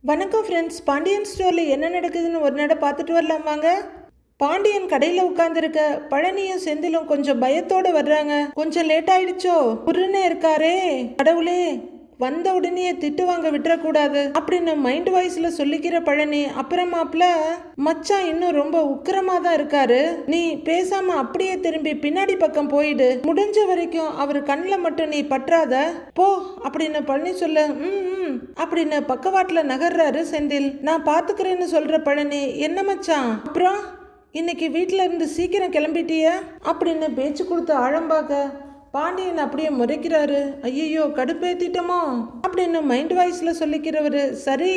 வணக்கம் ஃப்ரெண்ட்ஸ். பாண்டியன் ஸ்டோரில் என்ன நடக்குதுன்னு ஒரு நட பார்த்துட்டு வரலாம் வாங்க. பாண்டியன் கடையில் உட்காந்துருக்க பழனியும் செந்திலும் கொஞ்சம் பயத்தோடு வர்றாங்க. கொஞ்சம் லேட் ஆயிடுச்சோ, புருன்னு இருக்காரே கடவுளே, வந்த உடனே திட்டு வாங்க விட்டுறக்கூடாது அப்படின்னு மைண்ட் வாய்ஸ்ல சொல்லிக்கிற பழனி, அப்புறமாப்ல மச்சான் இன்னும் ரொம்ப உக்கிரமா தான் இருக்காரு, நீ பேசாம அப்படியே திரும்பி பின்னாடி பக்கம் போயிடு, முடிஞ்ச வரைக்கும் அவர் கண்ணில் மட்டும் நீ பற்றாத போ அப்படின்னு பழனி சொல்ல அப்படின்னு பக்கவாட்டுல நகர்றாரு செந்தில். நான் பாத்துக்கிறேன்னு சொல்ற பழனி, என்ன மச்சான் அப்புறம் இன்னைக்கு வீட்டுல இருந்து சீக்கிரம் கிளம்பிட்டிய அப்படின்னு பேச்சு கொடுத்து ஆழம்பாக்க பாண்டியன் அப்படியே முறைக்கிறாரு. ஐயோ கடுப்பேத்திட்டோமோ அப்படின்னு மைண்ட் வாய்ஸ்ல சொல்லிக்கிறவரு, சரி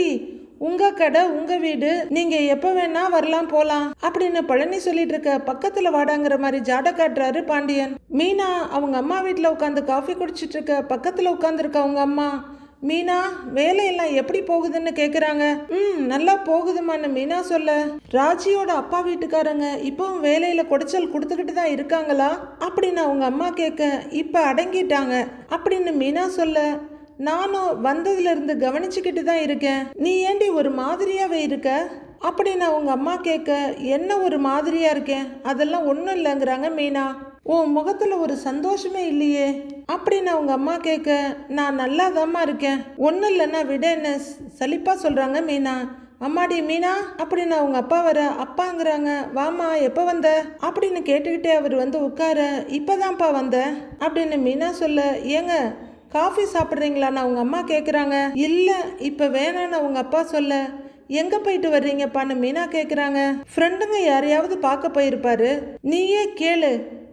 உங்க கடை உங்க வீடு, நீங்க எப்ப வேணா வரலாம் போலாம் அப்படின்னு பழனி சொல்லிட்டு இருக்க பக்கத்துல வாடாங்கிற மாதிரி ஜாட காட்டுறாரு பாண்டியன். மீனா அவங்க அம்மா வீட்டுல உட்காந்து காஃபி குடிச்சிட்டு இருக்க பக்கத்துல உட்காந்துருக்க அவங்க அம்மா, மீனா வேலையெல்லாம் எப்படி போகுதுன்னு கேக்குறாங்க. நல்லா போகுதுமான்னு மீனா சொல்ல, ராஜியோட அப்பா வீட்டுக்காரங்க இப்பவும் வேலையில குடைச்சல் கொடுத்துக்கிட்டு தான் இருக்காங்களா அப்படின்னு அவங்க அம்மா கேட்க, இப்ப அடங்கிட்டாங்க அப்படின்னு மீனா சொல்ல, நானும் வந்ததுல இருந்து கவனிச்சுக்கிட்டு தான் இருக்கேன், நீ ஏண்டி ஒரு மாதிரியாவே இருக்க அப்படின்னு அவங்க அம்மா கேட்க, என்ன ஒரு மாதிரியா இருக்கேன், அதெல்லாம் ஒன்றும் இல்லைங்கிறாங்க மீனா. உன் முகத்துல ஒரு சந்தோஷமே இல்லையே அப்படின்னு அவங்க அம்மா கேட்க, நான் நல்லாதாம்மா இருக்கேன், ஒன்றும் இல்லைன்னா விடன்னு சலிப்பா சொல்றாங்க மீனா. அம்மாடி மீனா அப்படின்னு அவங்க அப்பா வர, அப்பாங்கிறாங்க. வாமா எப்போ வந்த அப்படின்னு கேட்டுக்கிட்டே அவர் வந்து உட்கார, இப்போதான்ப்பா வந்த அப்படின்னு மீனா சொல்ல, ஏங்க காஃபி சாப்பிட்றீங்களான்னு அவங்க அம்மா கேட்குறாங்க. இல்லை இப்போ வேணான்னு அவங்க அப்பா சொல்ல, எங்கே போயிட்டு வர்றீங்கப்பான்னு மீனா கேட்குறாங்க. ஃப்ரெண்டுங்க யாரையாவது பார்க்க போயிருப்பாரு, நீயே கேளு,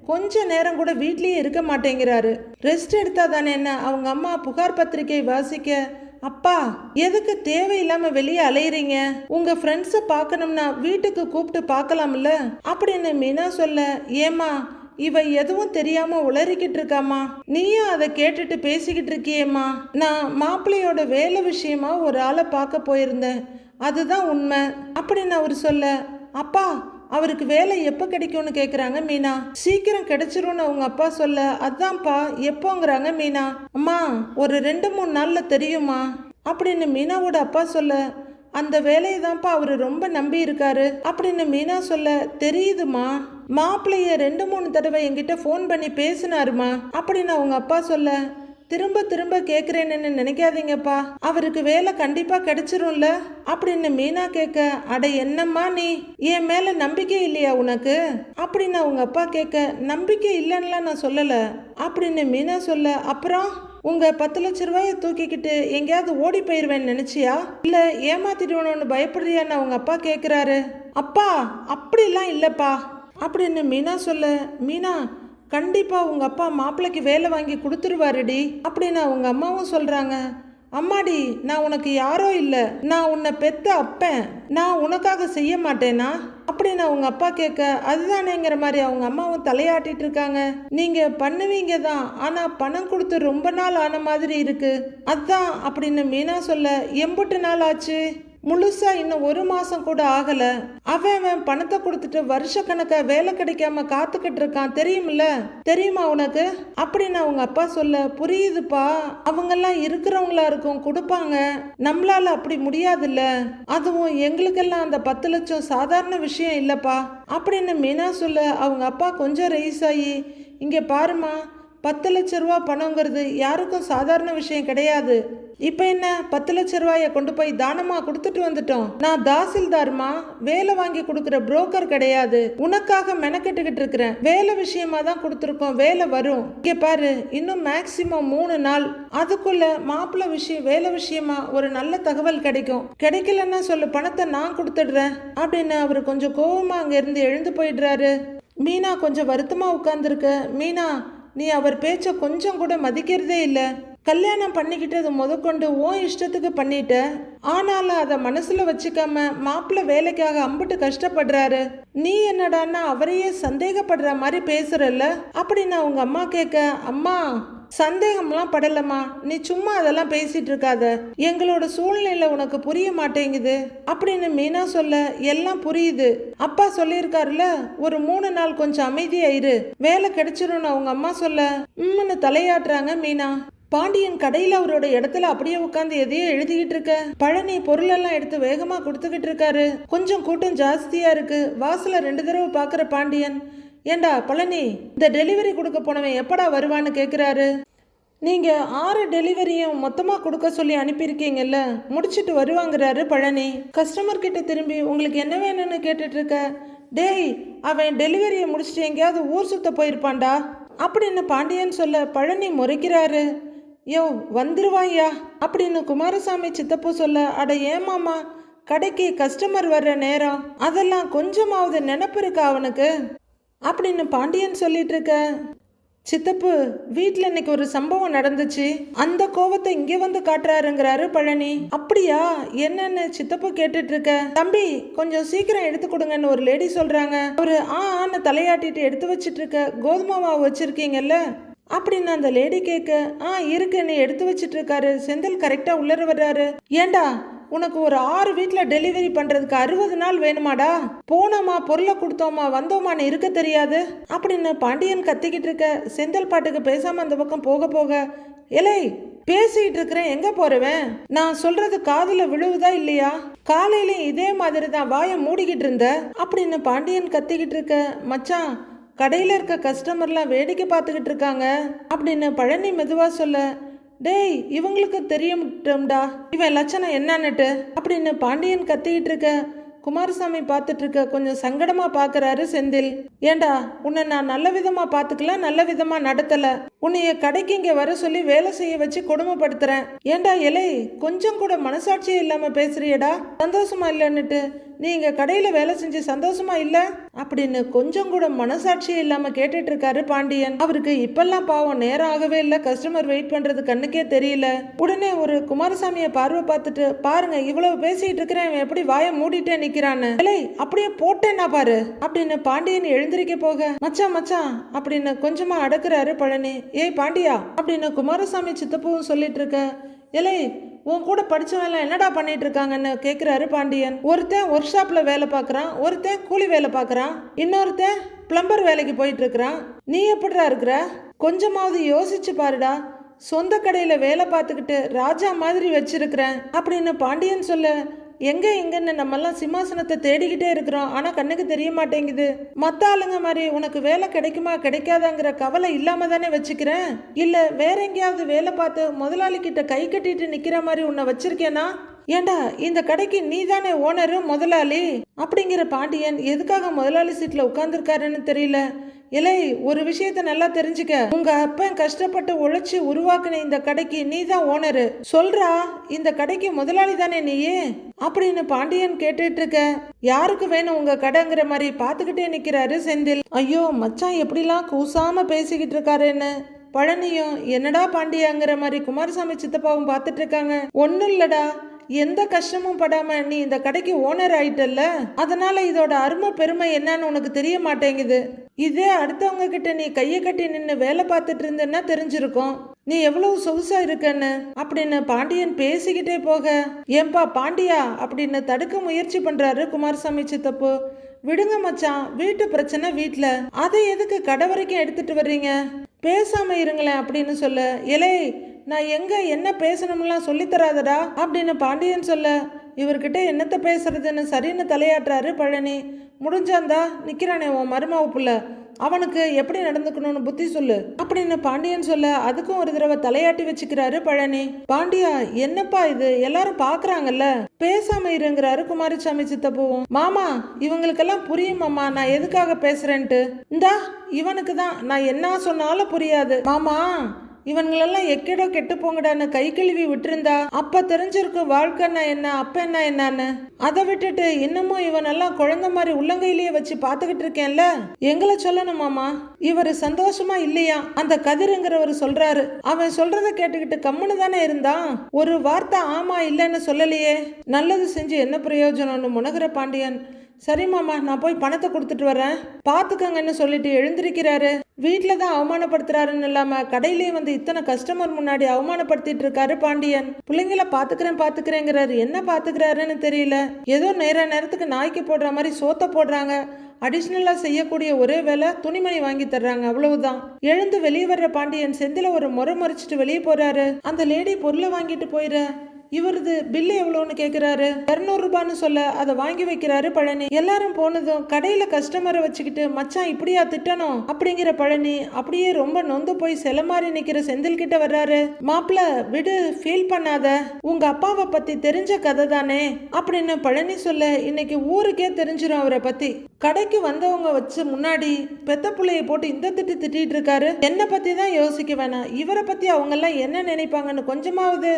கொஞ்ச நேரம் கூட வீட்லயே இருக்க மாட்டேங்கிறாரு, ரெஸ்ட் எடுத்தா தானே என்ன. அவங்க அம்மா புகார் பத்திரிகை வாசிக்க, அப்பா எதுக்கு தேவையில்லாம வெளியே அலையிறீங்க, உங்க ஃப்ரெண்ட்ஸை பார்க்கணும்னா வீட்டுக்கு கூப்பிட்டு பார்க்கலாம்ல அப்படின்னு மீனா சொல்ல, ஏமா இவ எதுவும் தெரியாம உளறிக்கிட்டு இருக்காமா, நீயும் அதை கேட்டுட்டு பேசிக்கிட்டு இருக்கியேம்மா, நான் மாப்பிள்ளையோட வேலை விஷயமா ஒரு ஆளை பார்க்க போயிருந்தேன், அதுதான் உண்மை அப்படின்னு அவர் சொல்ல, அப்பா அவருக்கு வேலை எப்போ கிடைக்கும்னு கேட்குறாங்க மீனா. சீக்கிரம் கிடைச்சிரும்னு அவங்க அப்பா சொல்ல, அதான்ப்பா எப்போங்கிறாங்க மீனா. அம்மா ஒரு 2-3 நாளில் தெரியுமா அப்படின்னு மீனாவோட அப்பா சொல்ல, அந்த வேலையை தான்ப்பா அவர் ரொம்ப நம்பி இருக்காரு அப்படின்னு மீனா சொல்ல, தெரியுதுமா, மாப்பிள்ளைய 2-3 தடவை என்கிட்ட ஃபோன் பண்ணி பேசினாருமா அப்படின்னு அவங்க அப்பா சொல்ல, திரும்ப திரும்ப கேட்குறேன்னு நினைக்காதீங்கப்பா, அவருக்கு வேலை கண்டிப்பா கிடைச்சிரும்ல அப்படின்னு மீனா கேட்க, அட என்னம்மா நீ, என் மேல நம்பிக்கை இல்லையா உனக்கு அப்படின்னு அவங்க அப்பா கேட்க, நம்பிக்கை இல்லைன்னுலாம் நான் சொல்லல அப்படின்னு மீனா சொல்ல, அப்புறம் உங்க 10 லட்ச ரூபாயை தூக்கிக்கிட்டு எங்கேயாவது ஓடி போயிருவேன்னு நினைச்சியா, இல்ல ஏமாத்திடுவேணும்னு பயப்படுறியான்னு அவங்க அப்பா கேட்குறாரு. அப்பா அப்படிலாம் இல்லப்பா அப்படின்னு மீனா சொல்ல, மீனா கண்டிப்பா உங்க அப்பா மாப்பிள்ளைக்கு வேலை வாங்கி கொடுத்துருவாருடி அப்படின்னு அவங்க அம்மாவும் சொல்றாங்க. அம்மாடி நான் உனக்கு யாரோ இல்லை, நான் உன்னை பெத்த அப்பேன், நான் உனக்காக செய்ய மாட்டேனா அப்படின்னு அவங்க அப்பா கேட்க, அதுதானேங்கிற மாதிரி அவங்க அம்மாவும் தலையாட்டிட்டு இருக்காங்க. நீங்க பண்ணுவீங்க தான், ஆனா பணம் கொடுத்து ரொம்ப நாள் ஆன மாதிரி இருக்கு, அதான் அப்படின்னு மீனா சொல்ல, எம்புட்டு நாள் ஆச்சு, முழுசா இன்னும் 1 மாசம் கூட ஆகல, அவன் பணத்தை கொடுத்துட்டு வருஷ கணக்கா வேலை கிடைக்காம காத்துக்கிட்டு இருக்கான், தெரியுமில்ல, தெரியுமா உனக்கு அப்படின்னு அவங்க அப்பா சொல்ல, புரியுதுப்பா, அவங்கெல்லாம் இருக்கிறவங்களா இருக்கும் கொடுப்பாங்க, நம்மளால அப்படி முடியாதுல்ல, அதுவும் எங்களுக்கெல்லாம் அந்த 10 லட்சம் சாதாரண விஷயம் இல்லப்பா அப்படின்னு மீனா சொல்ல, அவங்க அப்பா கொஞ்சம் ரைஸ் ஆகி, இங்க பாருமா, 10 லட்ச ரூபா பணங்கிறது யாருக்கும் சாதாரண விஷயம் கிடையாது, இப்ப என்ன 10 லட்ச ரூபாய கொண்டு போய் தானமா கொடுத்துட்டு வந்துட்டோம், நான் தாசில்தார்மா, வேலை வாங்கி கொடுக்குற புரோக்கர் கிடையாது, உனக்காக மெனக்கெட்டுக்கிட்டு இருக்கிறேன், வேலை விஷயமா தான் கொடுத்துருக்கோம், வேலை வரும், இங்க பாரு இன்னும் மேக்சிமம் 3 நாள், அதுக்குள்ள மாப்பிள்ளை விஷயம் வேலை விஷயமா ஒரு நல்ல தகவல் கிடைக்கும், கிடைக்கலன்னா சொல்லு, பணத்தை நான் கொடுத்துடுறேன் அப்படின்னு அவரு கொஞ்சம் கோவமா அங்க இருந்து எழுந்து போயிடுறாரு. மீனா கொஞ்சம் வருத்தமா உட்கார்ந்துருக்க, மீனா நீ அவர் பேச்ச கொஞ்சம் கூட மதிக்கிறதே இல்லை, கல்யாணம் பண்ணிக்கிட்டது முதற்கொண்டு உன் இஷ்டத்துக்கு பண்ணிட்ட, ஆனாலும் அதை மனசுல வச்சுக்காம மாப்பிள்ளை வேலைக்காக அம்புட்டு கஷ்டப்படுறாரு, நீ என்னடான்னா அவரையே சந்தேகப்படுற மாதிரி பேசுறல்ல அப்படின்னு அவங்க அம்மா கேட்க, அம்மா சந்தேகம்லாம் படலம்மா, நீ சும்மா அதெல்லாம் பேசிட்டு இருக்காத, எங்களோட சூழ்நிலை உனக்கு புரிய மாட்டேங்குது அப்படின்னு மீனா சொல்ல, எல்லாம் புரியுது, அப்பா சொல்லியிருக்காருல ஒரு 3 நாள் கொஞ்சம் அமைதியா இரு, வேலை கிடைச்சிரும்னு அவங்க அம்மா சொல்ல, தலையாட்டுறாங்க மீனா. பாண்டியன் கடையில அவரோட இடத்துல அப்படியே உட்காந்து எதையோ எழுதிக்கிட்டு இருக்க. பழனி பொருளெல்லாம் எடுத்து வேகமா கொடுத்துக்கிட்டு இருக்காரு. கொஞ்சம் கூட்டம் ஜாஸ்தியா இருக்கு. வாசல 2 தடவை பாக்குற பாண்டியன், ஏண்டா பழனி, இந்த டெலிவரி கொடுக்க போனவன் எப்படா வருவான்னு கேக்குறாரு. நீங்க 6 டெலிவரியும் மொத்தமா கொடுக்க சொல்லி அனுப்பியிருக்கீங்கல்ல, முடிச்சிட்டு வருவாங்கிறாரு பழனி. கஸ்டமர் கிட்ட திரும்பி உங்களுக்கு என்ன வேணும்னு கேட்டுட்டு இருக்க. டேய், அவன் டெலிவரியை முடிச்சுட்டு எங்கேயாவது ஊர் சுத்த போயிருப்பான்டா அப்படின்னு பாண்டியன் சொல்ல பழனி முறைக்கிறாரு. யோ வந்துருவாயா அப்படின்னு குமாரசாமி சித்தப்பு சொல்ல, அட ஏமாமா, கடைக்கு கஸ்டமர் வர்ற நேரம், அதெல்லாம் கொஞ்சமாவது நினப்பு இருக்கா அவனுக்கு அப்படின்னு பாண்டியன் சொல்லிட்டு இருக்க. சித்தப்பு, வீட்டில் இன்னைக்கு ஒரு சம்பவம் நடந்துச்சு, அந்த கோவத்தை இங்கே வந்து காட்டுறாருங்கிறாரு பழனி. அப்படியா, என்னன்னு சித்தப்பு கேட்டுட்டு இருக்க. தம்பி கொஞ்சம் சீக்கிரம் எடுத்து கொடுங்கன்னு ஒரு லேடி சொல்றாங்க. ஒரு ஆன்னு தலையாட்டிட்டு எடுத்து வச்சிட்டு இருக்க கோதுமை மாவு வச்சிருக்கீங்கல்ல அப்படின்னு அந்த லேடி கேட்க, இருக்குன்னு எடுத்து வச்சிட்டு இருக்காரு. செந்தில் கரெக்டா உள்ளர வர்றாரு. ஏண்டா, உனக்கு ஒரு 6 வீட்டில் டெலிவரி பண்ணுறதுக்கு 60 நாள் வேணுமாடா? போனோமா, பொருளை கொடுத்தோமா, வந்தோமான்னு இருக்க தெரியாது அப்படின்னு பாண்டியன் கத்திக்கிட்டு இருக்க. செந்தில் பாட்டுக்கு பேசாமல் அந்த பக்கம் போக போக, எலை பேசிக்கிட்டு இருக்கிறேன், எங்கே போறவன்? நான் சொல்றது காதில் விழுவுதா இல்லையா? காலையிலையும் இதே மாதிரி தான் வாயை மூடிக்கிட்டு இருந்த அப்படின்னு பாண்டியன் கத்திக்கிட்டு இருக்க. மச்சான், கடையில் இருக்க கஸ்டமர்லாம் வேடிக்கை பார்த்துக்கிட்டு இருக்காங்க அப்படின்னு பழனி மெதுவா சொல்ல, டேய் இவங்களுக்கு தெரியும்டா இவன் லட்சணம் என்னன்னுட்டு அப்படின்னு பாண்டியன் கத்திக்கிட்டு இருக்க. குமாரசாமி பார்த்துட்டு இருக்க. கொஞ்சம் சங்கடமா பாக்குறாரு செந்தில். ஏண்டா, உன்னை நான் நல்ல விதமா பாத்துக்கல, நல்ல விதமா நடத்தல, உன்னைய கடைக்கு இங்க வர சொல்லி வேலை செய்ய வச்சு கொடுமைப்படுத்துறேன். ஏண்டா எலை, கொஞ்சம் கூட மனசாட்சியே இல்லாம பேசுறியடா? சந்தோஷமா இல்லைன்னுட்டு நீ இங்க கடையில வேலை செஞ்சு சந்தோஷமா இல்ல அப்படின்னு கொஞ்சம் கூட மனசாட்சியே இல்லாம கேட்டுட்டு இருக்காரு பாண்டியன். அவருக்கு இப்பெல்லாம் பாவம் நேரம் ஆகவே இல்லை, கஸ்டமர் வெயிட் பண்றது கண்ணுக்கே தெரியல. உடனே ஒரு குமாரசாமியை பார்வை பார்த்துட்டு, பாருங்க இவ்வளவு பேசிட்டு இருக்கிறேன், எப்படி வாயை மூடிட்டே நிக்கிறான்னு, அப்படியே போட்டேன்னா பாரு அப்படின்னு பாண்டியன் எழுந்திருக்க போக, மச்சான் மச்சான் அப்படின்னு கொஞ்சமா அடக்குறாரு பழனி. ஏய் பாண்டியா அப்படின்னு குமாரசாமி சித்தப்புவும் சொல்லிட்டு இருக்க. இலை, உன் கூட படிச்சவன் என்னடா பண்ணிட்டு இருக்காங்கன்னு கேக்குறாரு பாண்டியன். ஒருத்தன் ஒர்க் ஷாப்ல வேலை பார்க்கறான், ஒருத்தன் கூலி வேலை பார்க்கறான், இன்னொருத்தன் பிளம்பர் வேலைக்கு போயிட்டு இருக்கிறான். நீ எப்படிடா இருக்கிற? கொஞ்சமாவது யோசிச்சு பாருடா. சொந்த கடையில வேலை பார்த்துக்கிட்டு ராஜா மாதிரி வச்சிருக்கிறேன் அப்படின்னு பாண்டியன் சொல்ல, எங்கன்னு நம்மெல்லாம் சிம்மாசனத்தை தேடிக்கிட்டே இருக்கிறோம், ஆனா கண்ணுக்கு தெரிய மாட்டேங்குது. மத்த ஆளுங்க மாதிரி உனக்கு வேலை கிடைக்குமா கிடைக்காதாங்கிற கவலை இல்லாம தானே வச்சுக்கிறேன். இல்ல வேற எங்கேயாவது வேலை பார்த்து முதலாளி கிட்ட கை கட்டிட்டு நிக்கிற மாதிரி உன்னை வச்சிருக்கேனா? ஏண்டா, இந்த கடைக்கு நீ தானே ஓனரு, முதலாளி அப்படிங்கிற பாண்டியன் எதுக்காக முதலாளி சீட்ல உட்கார்ந்துருக்காருன்னு தெரியல. இலை, ஒரு விஷயத்த நல்லா தெரிஞ்சுக்க, உங்க அப்பன் கஷ்டப்பட்டு உழைச்சி உருவாக்குன இந்த கடைக்கு நீ தான் ஓனரு. சொல்றா, இந்த கடைக்கு முதலாளி தானே நீயே அப்படின்னு பாண்டியன் கேட்டுட்டு இருக்க. யாருக்கு வேணும் உங்க கடைங்கிற மாதிரி பாத்துக்கிட்டே நிக்கிறாரு செந்தில். ஐயோ மச்சான் எப்படிலாம் கூசாம பேசிக்கிட்டு இருக்காருன்னு பழனியும் என்னடா பாண்டியாங்கிற மாதிரி குமாரசாமி சித்தப்பாவும் பார்த்துட்டு இருக்காங்க. ஒன்னும் இல்லடா, எந்த கஷ்டமும் படாம நீ இந்த கடைக்கு ஓனர் ஆயிட்டல்ல, அதனால இதோட அருமை பெருமை என்னன்னு உனக்கு தெரிய மாட்டேங்குது. இதே அடுத்தவங்க கிட்ட நீ கையை கட்டி நின்று வேலை பார்த்துட்டு இருந்தேன்னா தெரிஞ்சிருக்கும் நீ எவ்வளவு சொகுசா இருக்கன்னு அப்படின்னு பாண்டியன் பேசிக்கிட்டே போக, ஏன்பா பாண்டியா அப்படின்னு தடுக்க முயற்சி பண்றாரு குமாரசாமி சித்தப்பு. விடுங்க மச்சான், வீட்டு பிரச்சனை வீட்டுல, அதை எதுக்கு கடை வரைக்கும் எடுத்துட்டு வர்றீங்க, பேசாம இருங்களேன் அப்படின்னு சொல்ல, இலை நான் எங்க என்ன பேசணும்லாம் சொல்லித்தராதடா அப்படின்னு பாண்டியன் சொல்ல, இவர்கிட்ட என்னத்த பேசுறதுன்னு சரின்னு தலையாட்டுறாரு பழனி. முடிஞ்சாந்தா நிக்கிறானே உன் மருமாவு புள்ள, அவனுக்கு எப்படி நடந்துக்கணும்னு புத்தி சொல்லு அப்படின்னு பாண்டியன் சொல்ல, அதுக்கும் ஒரு தடவை தலையாட்டி வச்சுக்கிறாரு பழனி. பாண்டியா என்னப்பா இது, எல்லாரும் பாக்குறாங்கல்ல, பேசாம இருங்கிறாரு குமாரசாமி சித்தப்புவும். மாமா இவங்களுக்கெல்லாம் புரியுமாம்மா நான் எதுக்காக பேசுறேன்ட்டு. இந்தா இவனுக்கு தான் நான் என்ன சொன்னாலும் புரியாது மாமா, இவங்களெல்லாம் எக்கேடோ கெட்டு போங்கடான்னு கை கழுவி விட்டுருந்தா அப்ப தெரிஞ்சிருக்கும் வாழ்க்கைன்னா என்ன, அப்ப என்ன என்னன்னு. அதை விட்டுட்டு இன்னமும் இவனெல்லாம் குழந்தை மாதிரி உள்ளங்கையிலேயே வச்சு பாத்துக்கிட்டு இருக்கேன்ல, எங்களை சொல்லணுமாமா. இவர் சந்தோஷமா இல்லையா அந்த கதிருங்கிறவர் சொல்றாரு, அவன் சொல்றத கேட்டுக்கிட்டு கம்முன்னு தானே இருந்தான், ஒரு வார்த்தை ஆமா இல்லைன்னு சொல்லலையே. நல்லது செஞ்சு என்ன பிரயோஜனம்னு முனகிற பாண்டியன், சரி மாமா, நான் போய் பணத்தை கொடுத்துட்டு வரேன், பாத்துக்கங்கன்னு சொல்லிட்டு எழுந்திருக்கிறாரு. வீட்டில தான் அவமானப்படுத்துறாருன்னு இல்லாம கடையிலேயே வந்து இத்தனை கஸ்டமர் முன்னாடி அவமானப்படுத்திட்டு இருக்காரு பாண்டியன். பிள்ளைங்கள பாத்துக்கிறேங்கிறாரு, என்ன பாத்துக்கிறாருன்னு தெரியல. ஏதோ நேரத்துக்கு நாய்க்கு போடுற மாதிரி சோத்த போடுறாங்க. அடிஷ்னலா செய்யக்கூடிய ஒரே வேலை துணிமணி வாங்கி தர்றாங்க, அவ்வளவுதான். எழுந்து வெளியே வர்ற பாண்டியன் செந்தில ஒரு முறை மறைச்சிட்டு வெளியே போறாரு. அந்த லேடி பொருளை வாங்கிட்டு போயிட இவரது பில்லு எவ்வளோன்னு கேட்குறாரு. 200 ரூபான்னு சொல்ல அதை வாங்கி வைக்கிறாரு பழனி. எல்லாரும் போனதும் கடையில் கஸ்டமரை வச்சுக்கிட்டு மச்சான் இப்படியா திட்டணும் அப்படிங்கிற பழனி அப்படியே ரொம்ப நொந்து போய் சில மாதிரி நிற்கிற செந்தில் கிட்ட வர்றாரு. மாப்பிள்ள விடு, ஃபீல் பண்ணாத, உங்க அப்பாவை பத்தி தெரிஞ்ச கதை தானே அப்படின்னு பழனி சொல்ல இன்னைக்கு ஊருக்கே தெரிஞ்சிடும் அவரை பத்தி. கடைக்கு வந்தவங்க வச்சு முன்னாடி பெத்த பிள்ளைய போட்டு இந்த திட்டிட்டு இருக்காரு. என்னை பத்தி தான் யோசிக்க வேணாம், இவரை பத்தி அவங்க எல்லாம் என்ன நினைப்பாங்கன்னு கொஞ்சமாவது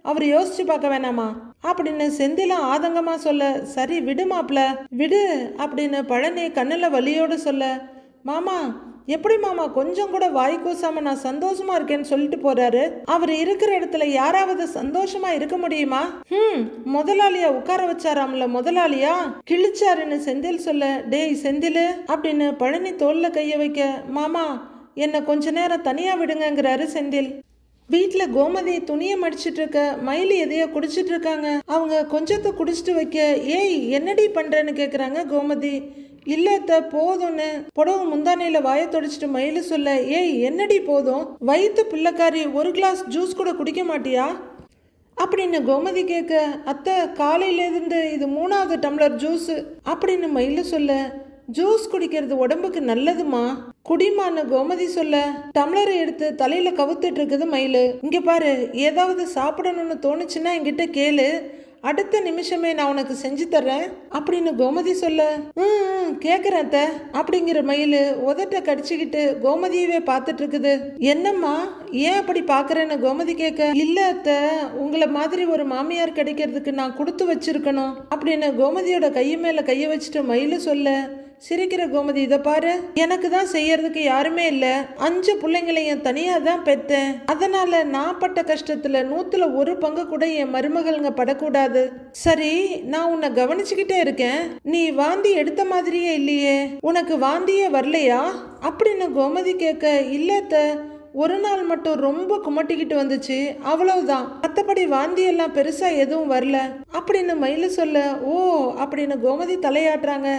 அவர் யோசிச்சு பார்க்க வேணாமா அப்படின்னு செந்தில ஆதங்கமா சொல்ல, சரி விடு மாப்ள விடு அப்படின்னு பழனி கண்ணுல வலியோடு சொல்ல, மாமா எப்படி மாமா கொஞ்சம் கூட வாய் கூசாம நான் சந்தோஷமா இருக்கேன்னு சொல்லிட்டு போறாரு. அவர் இருக்கிற இடத்துல யாராவது சந்தோஷமா இருக்க முடியுமா? முதலாளியா உட்கார வச்சாராம்ல, முதலாளியா கிழிச்சாருன்னு செந்தில் சொல்ல, டேய் செந்தில் அப்படின்னு பழனி தோல்ல கைய வைக்க, மாமா என்ன கொஞ்ச நேரம் தனியா விடுங்கிறாரு செந்தில். வீட்டில் கோமதி துணியை மடிச்சிட்டு இருக்க, மயிலு எதையோ குடிச்சிட்டு இருக்காங்க. அவங்க கொஞ்சத்தை குடிச்சிட்டு வைக்க, ஏய் என்னடி பண்றேன்னு கேட்குறாங்க கோமதி. இல்லத்த போதும்னு புடவை முந்தானையில வாயை தொடச்சிட்டு மயிலு சொல்ல, ஏய் என்னடி போதும், வயிற்று பிள்ளைக்காரி, ஒரு கிளாஸ் ஜூஸ் கூட குடிக்க மாட்டியா அப்படின்னு கோமதி கேட்க, அத்தை காலையிலேருந்து இது 3வது டம்ளர் ஜூஸ் அப்படின்னு மயிலு சொல்ல, ஜூஸ் குடிக்கிறது உடம்புக்கு நல்லதுமா, குடிமான்னு கோமதி சொல்ல, டம்ளரை எடுத்து தலையில கவுத்துட்டு இருக்குது மயிலு. இங்க பாரு, ஏதாவது சாப்பிடணும்னு தோணுச்சுன்னா என்கிட்ட கேளு, அடுத்த நிமிஷமே நான் உனக்கு செஞ்சு தர்றேன் அப்படின்னு கோமதி சொல்ல, கேக்குறேன் அப்படிங்கிற மயிலு உதட்ட கடிச்சுக்கிட்டு கோமதியவே பார்த்துட்டு இருக்குது. என்னம்மா ஏன் அப்படி பாக்குறேன்னு கோமதி கேட்க, இல்ல அத்தை, உங்களை மாதிரி ஒரு மாமியார் கிடைக்கிறதுக்கு நான் கொடுத்து வச்சிருக்கணும் அப்படின்னு கோமதியோட கைய மேல கைய வச்சுட்டு மயிலு சொல்ல, சிரிக்கிற கோமதி, இதை பாரு, எனக்கு தான் செய்யறதுக்கு யாருமே இல்லை, 5 பிள்ளைங்களையும் தனியா தான் பெற்றேன், அதனால நான் பட்ட கஷ்டத்துல 100ல் 1 பங்கு கூட என் மருமகள்ங்க படக்கூடாது. சரி, நான் உன்னை கவனிச்சுக்கிட்டே இருக்கேன், நீ வாந்தி எடுத்த மாதிரியே இல்லையே, உனக்கு வாந்தியே வரலையா அப்படின்னு கோமதி கேட்க, இல்லத்த ஒரு நாள் மட்டும் ரொம்ப குமட்டிக்கிட்டு வந்துச்சு, அவ்வளவுதான், மற்றபடி வாந்தி எல்லாம் பெருசா எதுவும் வரல அப்படின்னு மயிலு சொல்ல, ஓ அப்படின்னு கோமதி தலையாட்டுறாங்க.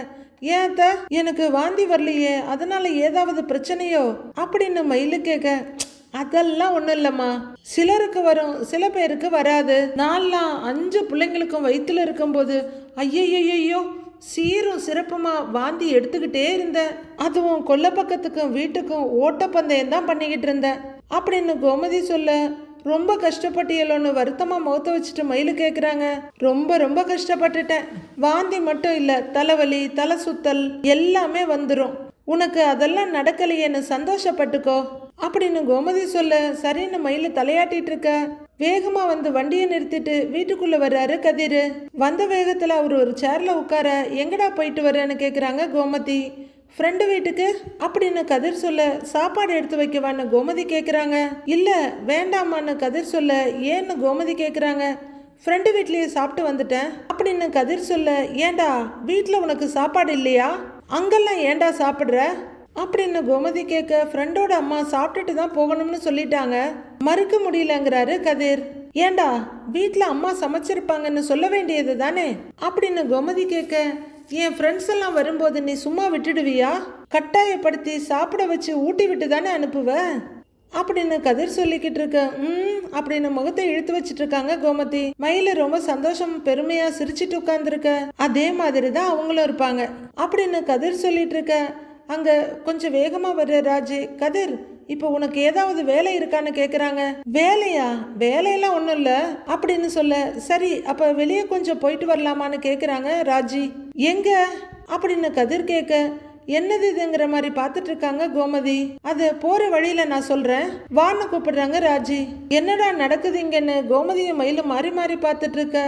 ஏன் எனக்கு வாந்தி வரலையே, அதனால ஏதாவது பிரச்சனையோ அப்படின்னு மயிலு கேட்க, அதெல்லாம் ஒண்ணும் இல்லம்மா, சிலருக்கு வரும் சில பேருக்கு வராது, நான்லாம் 5 பிள்ளைங்களுக்கும் வயிற்றுல இருக்கும்போது ஐயோ சீரும் சிறப்புமா வாந்தி எடுத்துக்கிட்டே இருந்தேன், அதுவும் கொல்லை பக்கத்துக்கும் வீட்டுக்கும் ஓட்டப்பந்தயம் தான் பண்ணிக்கிட்டு இருந்தேன் அப்படின்னு கோமதி சொல்ல, ரொம்ப கஷ்டப்பட்டியலோன்னு வருத்தமா முகத்தை வச்சுட்டு மயிலு கேட்குறாங்க. ரொம்ப கஷ்டப்பட்டுட்டேன், வாந்தி மட்டும் இல்லை, தலைவலி தலை சுத்தல் எல்லாமே வந்துடும், உனக்கு அதெல்லாம் நடக்கலையேன்னு சந்தோஷப்பட்டுக்கோ அப்படின்னு கோமதி சொல்ல, சரின்னு மயிலு தலையாட்டிட்டு இருக்க, வேகமா வந்து வண்டியை நிறுத்திட்டு வீட்டுக்குள்ள வர்றாரு கதிர். வந்த வேகத்துல அவர் ஒரு சேர்ல உட்கார, எங்கடா போயிட்டு வர்றேன்னு கேட்குறாங்க கோமதி. ஃப்ரெண்டு வீட்டுக்கு அப்படின்னு கதிர் சொல்ல, சாப்பாடு எடுத்து வைக்கவான்னு கோமதி கேட்குறாங்க. இல்லை வேண்டாமான்னு கதிர் சொல்ல, ஏன்னு கோமதி கேட்குறாங்க. ஃப்ரெண்டு வீட்லேயே சாப்பிட்டு வந்துட்டேன் அப்படின்னு கதிர் சொல்ல, ஏண்டா வீட்டில் உனக்கு சாப்பாடு இல்லையா, அங்கெல்லாம் ஏண்டா சாப்பிட்ற அப்படின்னு கோமதி கேட்க, ஃப்ரெண்டோட அம்மா சாப்பிட்டுட்டு தான் போகணும்னு சொல்லிட்டாங்க, மறுக்க முடியலங்கிறாரு கதிர். ஏண்டா வீட்டில் அம்மா சமைச்சிருப்பாங்கன்னு சொல்ல வேண்டியது தானே அப்படின்னு கோமதி கேட்க, என் ஃப்ரெண்ட்ஸ் எல்லாம் வரும்போது நீ சும்மா விட்டுடுவியா, கட்டாயப்படுத்தி சாப்பிட வச்சு ஊட்டி விட்டு தானே அனுப்புவ அப்படின்னு கதிர் சொல்லிக்கிட்டு இருக்க. அப்படின்னு முகத்தை இழுத்து வச்சிட்டு இருக்காங்க கோமதி. மயில ரொம்ப சந்தோஷம் பெருமையா சிரிச்சிட்டு உட்கார்ந்துருக்க, அதே மாதிரி தான் அவங்களும் இருப்பாங்க அப்படின்னு கதிர் சொல்லிட்டு இருக்க. அங்க கொஞ்சம் வேகமா வர்ற ராஜி, கதிர் இப்போ உனக்கு ஏதாவது வேலை இருக்கான்னு கேக்குறாங்க. வேலையெல்லாம் ஒன்றும் இல்லை அப்படின்னு சொல்ல, சரி அப்ப வெளியே கொஞ்சம் போயிட்டு வரலாமான்னு கேக்குறாங்க ராஜி. எங்க அப்படின்னு கதிர் கேட்க, என்னது இதுங்கிற மாதிரி பார்த்துட்டு இருக்காங்க கோமதி. அது போற வழியில நான் சொல்றேன் வான்னு கூப்பிடுறாங்க ராஜி. என்னடா நடக்குதுங்கன்னு கோமதியும் மயிலும் மாறி மாறி பார்த்துட்டு இருக்க.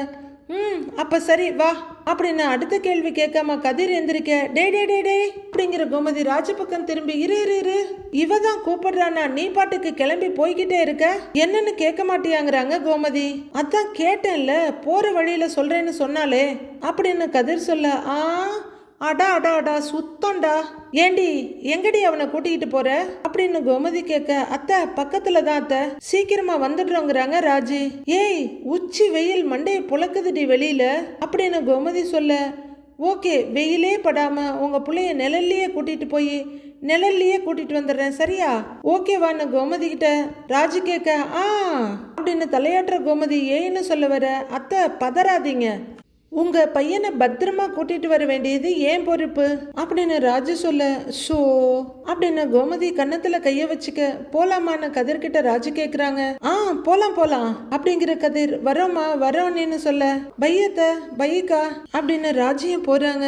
அப்ப சரி வா அப்படின்னு அடுத்த கேள்வி கேட்காம கதிர் எந்திரிக்க, டே டே டே டே அப்படிங்கிற கோமதி ராஜ பக்கம் திரும்பி, இரு இவ தான் கூப்பிடுறானா, நீ பாட்டுக்கு கிளம்பி போய்கிட்டே இருக்க, என்னன்னு கேட்க மாட்டியாங்கிறாங்க கோமதி. அதான் கேட்டேன்ல, போற வழியில சொல்றேன்னு சொன்னாலே அப்படின்னு கதிர் சொல்ல, அடா அடா அடா சுத்தம்டா. ஏண்டி எங்கடி அவனை கூட்டிகிட்டு போற அப்படின்னு கோமதி கேட்க, அத்தை பக்கத்துல தான் அத்தை, சீக்கிரமா வந்துடுறோங்கிறாங்க ராஜி. ஏய் உச்சி வெயில் மண்டையை புழக்குதுடி வெளியில அப்படின்னு கோமதி சொல்ல, ஓகே வெயிலே படாம உங்க பிள்ளைய நிழல்லையே கூட்டிட்டு போய் நிழல்லையே கூட்டிட்டு வந்துடுறேன் சரியா, ஓகேவான்னு கோமதி கிட்ட ராஜு கேட்க, அப்படின்னு தலையாட்டுற கோமதி ஏன்னு சொல்ல வர, அத்தை பதறாதீங்க, உங்க பையனை பத்திரமா கூட்டிட்டு வர வேண்டியது ஏன் பொறுப்பு அப்படின்னு ராஜு சொல்ல, ஷோ அப்படின்னு கோமதி கன்னத்துல கைய வச்சுக்க, போலாமான்னு கதிர்கிட்ட ராஜு கேக்குறாங்க. போலாம் போலாம் அப்படிங்கிற கதிர், வரோமா வரோன்னு சொல்ல, பையத்த பையக்கா அப்படின்னு ராஜியும் போறாங்க.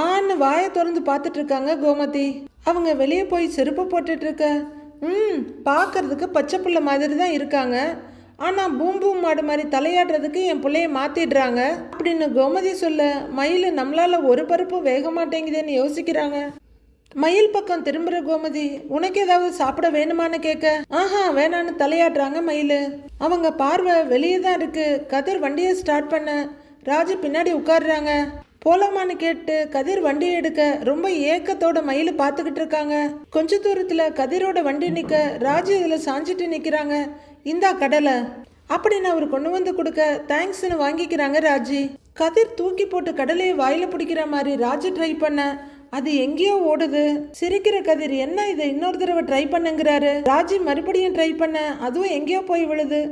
ஆன்னு வாயை திறந்து பார்த்துட்டு இருக்காங்க கோமதி. அவங்க வெளியே போய் செருப்பு போட்டுட்டு இருக்க, பார்க்கறதுக்கு பச்சை புள்ள மாதிரி தான் இருக்காங்க, ஆனால் பூம்பூம் மாடு மாதிரி தலையாடுறதுக்கு என் பிள்ளைய மாற்றிடுறாங்க அப்படின்னு கோமதி சொல்ல, மயில் நம்மளால் ஒரு பருப்பு வேக மாட்டேங்குதுன்னு யோசிக்கிறாங்க. மயில் பக்கம் திரும்புகிற கோமதி, உனக்கு ஏதாவது சாப்பிட வேணுமான்னு கேட்க, வேணான்னு தலையாடுறாங்க மயில். அவங்க பார்வை வெளியே தான் இருக்கு. கதிர் வண்டியை ஸ்டார்ட் பண்ண ராஜு பின்னாடி உட்காடுறாங்க. போலாமான்னு கேட்டு கதிர் வண்டியை எடுக்க ரொம்ப ஏக்கத்தோட மயில் பார்த்துக்கிட்டு இருக்காங்க. கொஞ்ச தூரத்துல கதிரோட வண்டி நிக்க ராஜு இதுல சாஞ்சிட்டு நிக்கிறாங்க. இந்தா கடலை அப்படின்னு அவர் கொண்டு வந்து கொடுக்க தேங்க்ஸ்னு வாங்கிக்கிறாங்க ராஜி. கதிர் தூக்கி போட்டு கடலையை வாயில பிடிக்கிற மாதிரி ராஜு ட்ரை பண்ண, அது எங்கேயோ ஓடுது. சிரிக்கிற கதிர், என்ன இது இன்னொரு தடவை ட்ரை பண்ணுங்கிறாரு. ராஜி மறுபடியும் ட்ரை பண்ண, அதுவும் எங்கேயோ போய் விழுது.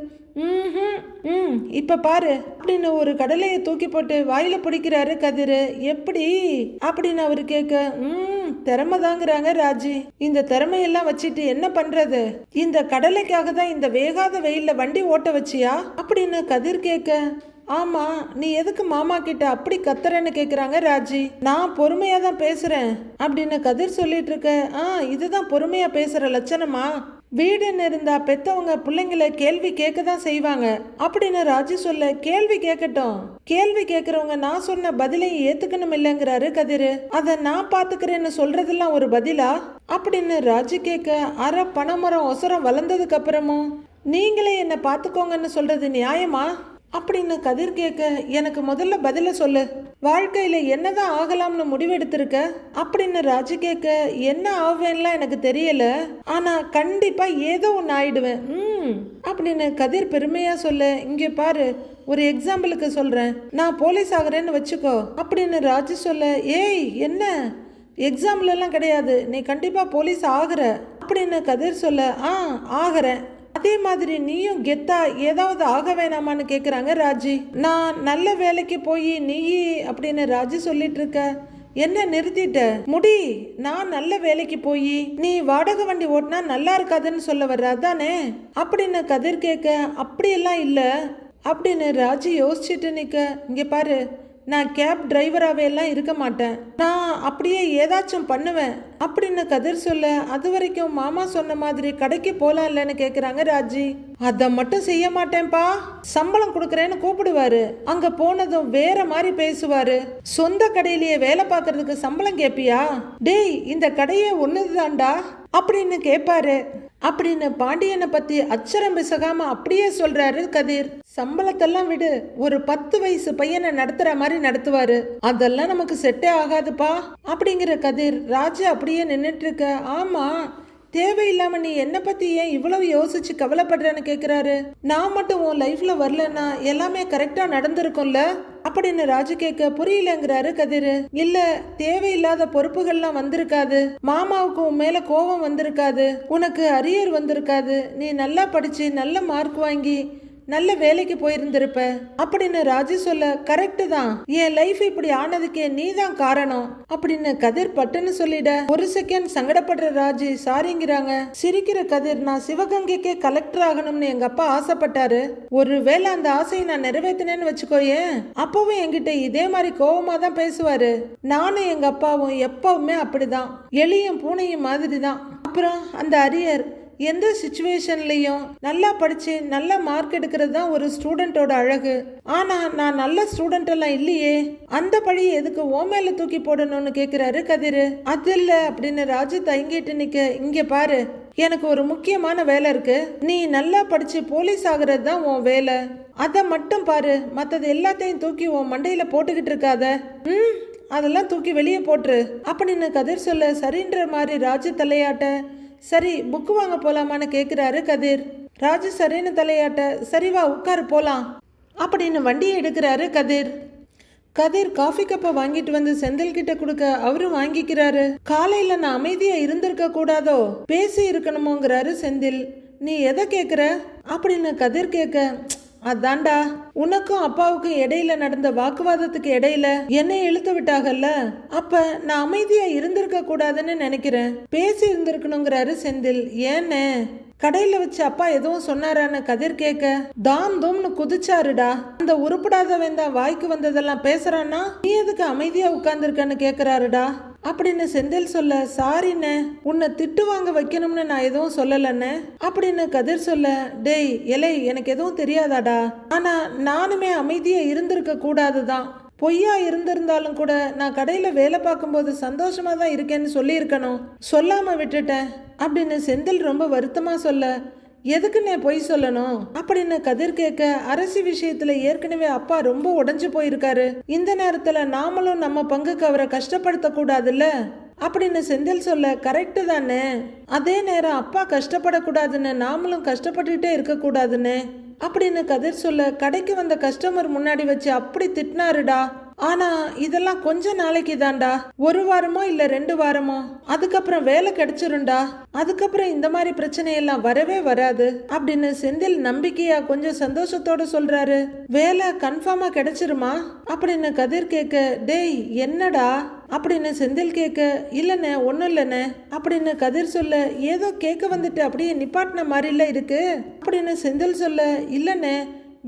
இப்ப பாரு அப்படின்னு ஒரு கடலையை தூக்கி போட்டு வாயில பிடிக்கிறாரு கதிர். எப்படி அப்படின்னு அவரு கேட்க, திறமை தாங்கிறாங்க ராஜி. இந்த திறமையெல்லாம் வச்சுட்டு என்ன பண்றது, இந்த கடலைக்காக தான் இந்த வேகாத வெயில்ல வண்டி ஓட்ட வச்சியா அப்படின்னு கதிர் கேட்க, ஆமா நீ எதுக்கு மாமா கிட்ட அப்படி கத்துறேன்னு கேக்குறாங்க ராஜி. நான் பொறுமையா தான் பேசுறேன் அப்படின்னு கதிர் சொல்லிட்டு இருக்க, இதுதான் பொறுமையா பேசுற லட்சணமா, வீடுன்னு இருந்தா பெத்தவங்க பிள்ளைங்களை கேள்வி கேட்க தான் செய்வாங்க அப்படின்னு ராஜி சொல்ல, கேள்வி கேட்கட்டும், கேள்வி கேட்கறவங்க நான் சொன்ன பதிலையும் ஏத்துக்கணும் இல்லைங்கிறாரு கதிர். அத நான் பாத்துக்கிறேன்னு சொல்றதெல்லாம் ஒரு பதிலா அப்படின்னு ராஜி கேட்க, அரை பனைமரம் ஒசரம் வளர்ந்ததுக்கு அப்புறமும் நீங்களே என்ன பாத்துக்கோங்கன்னு சொல்றது நியாயமா அப்படின்னு கதிர் கேட்க, எனக்கு முதல்ல பதில சொல்லு, வாழ்க்கையில என்னதான் ஆகலாம்னு முடிவெடுத்திருக்க அப்படின்னு ராஜு கேட்க, என்ன ஆவேன்லாம் எனக்கு தெரியல, ஆனா கண்டிப்பா ஏதோ ஒன்று ஆயிடுவேன் அப்படின்னு கதிர் பெருமையா சொல்ல, இங்க பாரு ஒரு எக்ஸாம்பிளுக்கு சொல்றேன், நான் போலீஸ் ஆகுறேன்னு வச்சுக்கோ அப்படின்னு ராஜு சொல்ல, ஏய் என்ன எக்ஸாம்பிள் கிடையாது, நீ கண்டிப்பா போலீஸ் ஆகுற அப்படின்னு கதிர் சொல்ல, ஆகிறேன், அதே மாதிரி நீயும் கெத்தா ஏதாவது ஆக வேணாமான்னு கேக்குறாங்க ராஜி. நான் நல்ல வேலைக்கு போய் நீ அப்படின்னு ராஜி சொல்லிட்டு இருக்க, என்ன நிறுத்திட்ட முடி, நான் நல்ல வேலைக்கு போய் நீ வாடகை வண்டி ஓட்டினா நல்லா இருக்காதுன்னு சொல்ல வர்ற அதானே அப்படின்னு கதிர் கேட்க, அப்படியெல்லாம் இல்ல அப்படின்னு ராஜி யோசிச்சுட்டு நிக்க, இங்க பாரு நான் கேப் டிரைவராகவே எல்லாம் இருக்க மாட்டேன், நான் அப்படியே ஏதாச்சும் பண்ணுவேன் அப்படின்னு கதிர் சொல்ல, அது வரைக்கும் மாமா சொன்ன மாதிரி கடைக்கு போலாம் இல்லைன்னு கேக்குறாங்க ராஜி. அதை மட்டும் செய்ய மாட்டேன்ப்பா, சம்பளம் கொடுக்கறேன்னு கூப்பிடுவாரு, அங்க போனதும் வேற மாதிரி பேசுவாரு, சொந்த கடையிலேயே வேலை பார்க்கறதுக்கு சம்பளம் கேப்பியா, டேய் இந்த கடையே ஒண்ணுதான்டா அப்படின்னு கேட்பாரு அப்படின்னு பாண்டியனை பத்தி அச்சரம் பிசகாம அப்படியே சொல்றாரு கதிர். சம்பளத்தெல்லாம் விடு, ஒரு 10 வயசு பையனை நடத்துற மாதிரி நடத்துவாரு, அதெல்லாம் நமக்கு செட்டே ஆகாதுப்பா அப்படிங்கிற கதிர். ராஜா அப்படியே நின்றுட்டு இருக்க, ஆமா தேவையில்லாம நீ என்ன பத்தி ஏன் இவ்வளவு யோசிச்சு கவலைப்படுறேன்னு கேக்குறாரு. நான் மட்டும் உன் லைஃப்ல வரலன்னா எல்லாமே கரெக்டா நடந்திருக்கும்ல அப்படின்னு ராஜு கேட்க, புரியலங்கிறாரு கதிர். இல்ல தேவையில்லாத பொறுப்புகள்லாம் வந்திருக்காது, மாமாவுக்கு உன் மேல கோபம் வந்திருக்காது, உனக்கு அரியர் வந்திருக்காது, நீ நல்லா படிச்சு நல்ல மார்க் வாங்கி நல்ல வேலைக்கு போயிருந்திருப்ப அப்படின்னு ராஜு சொல்ல, கரெக்டு தான், என் லைஃப் இப்படி ஆனதுக்கே நீ தான் காரணம் அப்படின்னு கதிர் பட்டுன்னு சொல்லிட. ஒரு செகண்ட் சங்கடப்படுற ராஜு சாரிங்கிறாங்க. சிரிக்கிற கதிர், நான் சிவகங்கைக்கே கலெக்டர் ஆகணும்னு எங்க அப்பா ஆசைப்பட்டாரு, ஒருவேளை அந்த ஆசையை நான் நிறைவேற்றினேன்னு வச்சுக்கோயே, அப்பவும் என்கிட்ட இதே மாதிரி கோபமா தான் பேசுவாரு. நானும் எங்க அப்பாவும் எப்பவுமே அப்படிதான், எலியும் பூனையும் மாதிரி தான். அப்புறம் அந்த அரியர், எந்த சுச்சுவேஷன்லையும் நல்லா படிச்சு நல்ல மார்க் எடுக்கிறது தான் ஒரு ஸ்டூடெண்டோட அழகு. ஆனா நான் நல்ல ஸ்டூடெண்ட் எல்லாம் இல்லையே, அந்த பழி எதுக்கு ஓ மேல தூக்கி போடணும்னு கேக்குறாரு கதிர். அது இல்ல அப்படின்னு ராஜு தயங்கிட்டு நிக்க, இங்க பாரு எனக்கு ஒரு முக்கியமான வேலை இருக்கு, நீ நல்லா படிச்சு போலீஸ் ஆகுறது தான் உன் வேலை, அதை மட்டும் பாரு, மற்றது எல்லாத்தையும் தூக்கி உன் மண்டையில போட்டுக்கிட்டு இருக்காத. அதெல்லாம் தூக்கி வெளியே போட்டுரு அப்படின்னு கதிர் சொல்ல சரின்ற மாதிரி ராஜு தலையாட்ட சரி புக்கு வாங்க போலாமான்னு கேட்குறாரு கதிர். ராஜு சரின்னு தலையாட்ட சரி வா உட்காரு போலாம் அப்படின்னு வண்டியை எடுக்கிறாரு கதிர். கதிர் காஃபி கப்பை வாங்கிட்டு வந்து செந்தில் கிட்ட கொடுக்க அவரும் வாங்கிக்கிறாரு. காலையில நான் அமைதியா இருந்திருக்க கூடாதோ, பேசி இருக்கணுமோங்கிறாரு செந்தில். நீ எதை கேக்குற அப்படின்னு கதிர் கேட்க, அதான்டா உனக்கும் அப்பாவுக்கும் இடையில நடந்த வாக்குவாதத்துக்கு இடையில என்னை இழுத்து விட்டாகல்ல, அப்ப நான் அமைதியா இருந்திருக்க கூடாதுன்னு நினைக்கிறேன், பேசி இருந்திருக்கணுங்கிறாரு செந்தில். ஏன்னு கடையில வச்சு அப்பா எதுவும் சொன்னாரான்னு கதிர் கேட்க, தாம் தூம்னு குதிச்சாருடா. அந்த உருப்படாதவன் தான் வாய்க்கு வந்ததெல்லாம் பேசுறான்னா நீ எதுக்கு அமைதியா உட்கார்ந்துருக்கன்னு கேக்குறாருடா அப்படின்னு செந்தில் சொல்ல, சாரிண்ணே உன்னை திட்டு வாங்க வைக்கணும்னு நான் எதுவும் சொல்லலன்னு அப்படின்னு கதிர் சொல்ல, டேய் எலை எனக்கு எதுவும் தெரியாதாடா, ஆனா நானுமே அமைதியா இருந்திருக்க கூடாதுதான். பொய்யா இருந்திருந்தாலும் கூட நான் கடையில் வேலை பார்க்கும்போது சந்தோஷமா தான் இருக்கேன்னு சொல்லியிருக்கணும், சொல்லாம விட்டுட்டேன் அப்படின்னு செந்தில் ரொம்ப வருத்தமா சொல்ல, எதுக்குன்னே பொய் சொல்லணும் அப்படின்னு கதிர் கேட்க, அரசி விஷயத்துல ஏற்கனவே அப்பா ரொம்ப உடைஞ்சு போயிருக்காரு, இந்த நேரத்துல நாமளும் நம்ம பங்குக்கு அவரை கஷ்டப்படுத்த கூடாதுல்ல அப்படின்னு செந்தில் சொல்ல, கரெக்டு தானே, அதே நேரம் அப்பா கஷ்டப்படக்கூடாதுன்னு நாமளும் கஷ்டப்பட்டுக்கிட்டே இருக்கக்கூடாதுன்னு அப்படின்னு கதிர் சொல்ல, கடைக்கு வந்த கஸ்டமர் முன்னாடி வச்சு அப்படி திட்டினாருடா. ஆனா இதெல்லாம் கொஞ்ச நாளைக்கு தான்டா, 1 வாரமோ இல்ல 2 வாரமோ, அதுக்கப்புறம் வேலை கிடைச்சிரும்டா, அதுக்கப்புறம் இந்த மாதிரி பிரச்சனை எல்லாம் வரவே வராது அப்படின்னு செந்தில் நம்பிக்கையா கொஞ்சம் சந்தோஷத்தோட சொல்றாரு. வேலை கன்ஃபார்மா கிடைச்சிருமா அப்படின்னு கதிர் கேட்க, டேய் என்னடா அப்படின்னு செந்தில் கேட்க, இல்லைண்ணே ஒன்றும் இல்லைண்ணே அப்படின்னு கதிர் சொல்ல, ஏதோ கேட்க வந்துட்டு அப்படியே நிப்பாட்டின மாதிரில இருக்கு அப்படின்னு செந்தில் சொல்ல, இல்லைண்ணே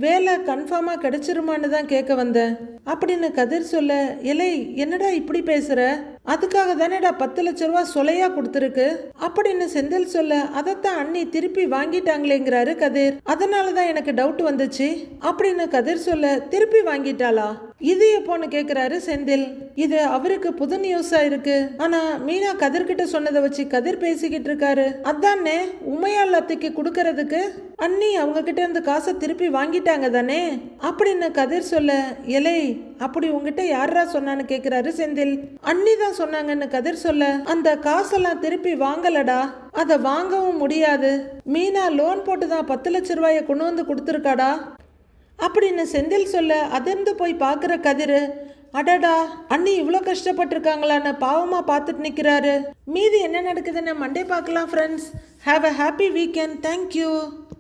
வேலை கன்ஃபார்மாக கிடைச்சிருமான்னு தான் கேட்க வந்தேன் அப்படின்னு கதிர் சொல்ல, இலை என்னடா இப்படி பேசுற, அதுக்காக தானேடா 10 லட்ச ரூபா சொலையா கொடுத்துருக்கு அப்படின்னு செந்தில் சொல்ல, அதைத்தான் அண்ணி திருப்பி வாங்கிட்டாங்களேங்கிறாரு கதிர், அதனால தான் எனக்கு டவுட் வந்துச்சு அப்படின்னு கதிர் சொல்ல, திருப்பி வாங்கிட்டாளா, இது எப்போன்னு கேட்குறாரு செந்தில். இது அவருக்கு புது நியூஸா இருக்கு, ஆனா மீனா கதிர்கிட்ட சொன்னதை வச்சு கதிர் பேசிக்கிட்டு இருக்காரு, அதானே உமையாள் அத்தைக்கு கொடுக்கறதுக்கு அண்ணி அவங்க கிட்ட இருந்து காசை திருப்பி வாங்கிட்டாங்க தானே அப்படின்னு கதிர் சொல்ல, இலை அப்படி உங்ககிட்ட யாரா சொன்னான்னு கேக்குறாரு செந்தில். அண்ணி தான் சொன்னாங்கன்னு கதிர் சொல்ல, அந்த காசெல்லாம் திருப்பி வாங்கலடா, அதை வாங்கவும் முடியாது, மீனா லோன் போட்டு தான் 10 லட்ச ரூபாயை கொண்டு வந்து கொடுத்துருக்காடா அப்படின்னு செந்தில் சொல்ல, அதிர்ந்து போய் பார்க்குற கதிர், அடடா அண்ணி இவ்வளோ கஷ்டப்பட்டிருக்காங்களான்னு பாவமாக பார்த்துட்டு நிற்கிறாரு. மீதி என்ன நடக்குதுன்னு மண்டே பார்க்கலாம் friends. Have a happy weekend. Thank you.